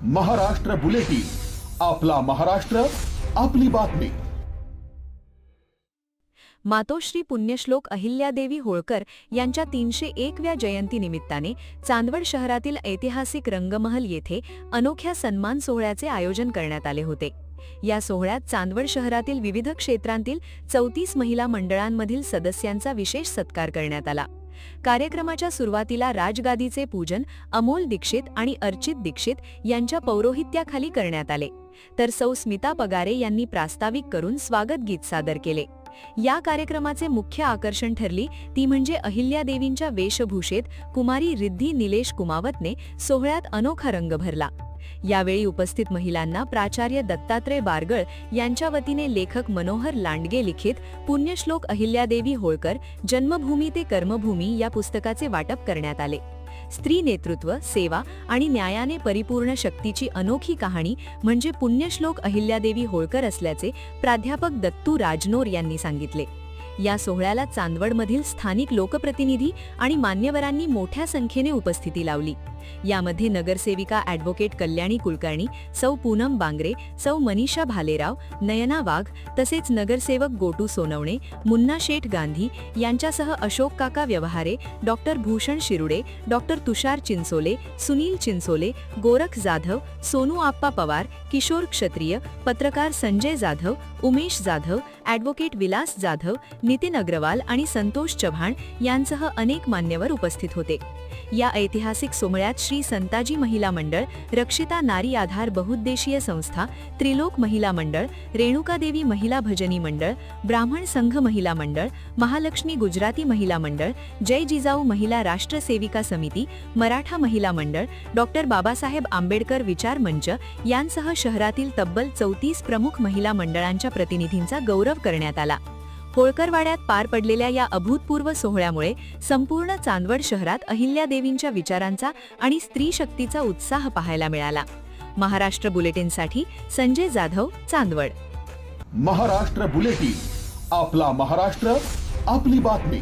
Maharashtra bulletin, आपला महाराष्ट्र, आपली बातमी. मातोश्री पुण्यश्लोक अहिल्यादेवी होळकर यांच्या 301व्या जयंतीनिमित्ताने चांदवड शहरातील ऐतिहासिक रंगमहल येथे अनोख्या सन्मान सोहळ्याचे आयोजन करण्यात आले होते. या सोहळ्यात चांदवड शहरातील विविध क्षेत्रांतील 34 महिला मंडळांमधील सदस्यांचा विशेष सत्कार करण्यात आला. कार्यक्रमाच्या सुरुवातीला राजगादीचे पूजन अमोल दीक्षित आणि अर्चित दीक्षित यांच्या पौरोहित्याखाली करण्यात आले, तर सौ स्मिता पगारे यांनी प्रास्ताविक करून स्वागत गीत सादर केले. या कार्यक्रमाचे मुख्य आकर्षण ठरली ती म्हणजे अहिल्यादेवींच्या वेशभूषेत कुमारी रिद्धी निलेश कुमावतने सोहळ्यात अनोखा रंग भरला. यावेळी उपस्थित महिलांना प्राचार्य दत्तात्रय बारगळ यांच्या वतीने लेखक मनोहर लांडगे लिखित पुण्यश्लोक अहिल्यादेवी होळकर जन्मभूमी ते कर्मभूमी या पुस्तकाचे वाटप करण्यात आले. स्त्री नेतृत्व, सेवा आणि न्यायाने परिपूर्ण शक्तीची अनोखी कहाणी म्हणजे पुण्यश्लोक अहिल्यादेवी होळकर असल्याचे प्राध्यापक दत्तू राजनोर यांनी सांगितले. या सोहळ्याला चांदवडमधील स्थानिक लोकप्रतिनिधी आणि मान्यवरांनी मोठ्या संख्येने उपस्थिती लावली. यामध्ये नगरसेविका ॲडव्होकेट कल्याणी कुलकर्णी, सौ पूनम बांगरे, सौ मनीषा भालेराव, नयना वाघ तसेच नगरसेवक गोटू सोनवणे, मुन्ना शेठ गांधी यांच्यासह अशोक काका व्यवहारे, डॉक्टर भूषण शिरुडे, डॉक्टर तुषार चिंचोले, सुनील चिंचोले, गोरख जाधव, सोनू आप्पा पवार, किशोर क्षत्रिय, पत्रकार संजय जाधव, उमेश जाधव, ॲडव्होकेट विलास जाधव, नितीन अग्रवाल आणि संतोष चव्हाण यांसह अनेक मान्यवर उपस्थित होते. या ऐतिहासिक सोहळ्यात श्री संताजी महिला मंडळ, रक्षिता नारी आधार बहुउद्देशीय संस्था, त्रिलोक महिला मंडळ, रेणुकादेवी महिला भजनी मंडळ, ब्राह्मण संघ महिला मंडळ, महालक्ष्मी गुजराती महिला मंडळ, जय जिजाऊ महिला राष्ट्र सेविका समिती, मराठा महिला मंडळ, डॉक्टर बाबासाहेब आंबेडकर विचार मंच यांसह शहरातील तब्बल 34 प्रमुख महिला मंडळांच्या प्रतिनिधींचा गौरव करण्यात आला. होळकरवाड्यात पार पडलेल्या या अभूतपूर्व सोहळ्यामुळे संपूर्ण चांदवड शहरात अहिल्यादेवींच्या विचारांचा आणि स्त्री शक्तीचा उत्साह पाहायला मिळाला. महाराष्ट्र बुलेटिनसाठी संजय जाधव, चांदवड. महाराष्ट्र बुलेटिन, आपला महाराष्ट्र, आपली बातमी.